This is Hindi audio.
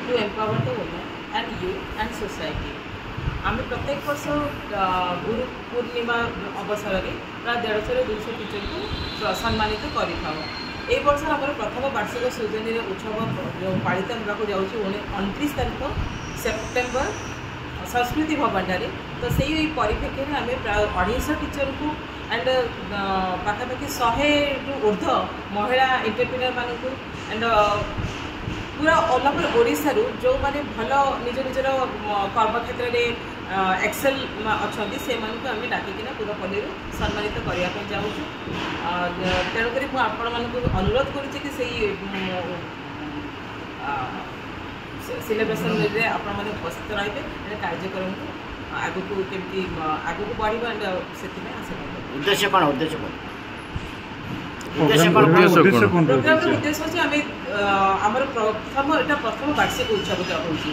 To empower the women and youth and society. आम प्रत्येक वर्ष गुरु पूर्णिमा अवसर में प्राय 150-200 टीचर को सम्मानित कर वर्ष आम प्रथम वार्षिक सृजनी उत्सव जो पालित होगा जाऊँगी 29 तारीख सेप्टेम्बर संस्कृति भवन ठारे। तो से परिप्रेक्षी में आम प्राय 250 टीचर को एंड पाखापाखि 100 रु ऊर्ध महिला एंटरप्रेन्योर मानक एंड पूरा ऑल ओवर ओडिशा जो माने भल निज निजर कर्म क्षेत्र में एक्सेल अच्छा से आम डाकिना पूरापल्ली सम्मानित करने चाहूँ। तेणुक मुझे अनुरोध करुच्ची कि सेलिब्रेशन में आपण मैंने उपस्थित रही कार्यक्रम को आग को केमती आग को बढ़ा एंड से उद्देश्य कौन उद्देश्य उद्देश्य हूँ आम प्रथम वार्षिक उत्सव होगी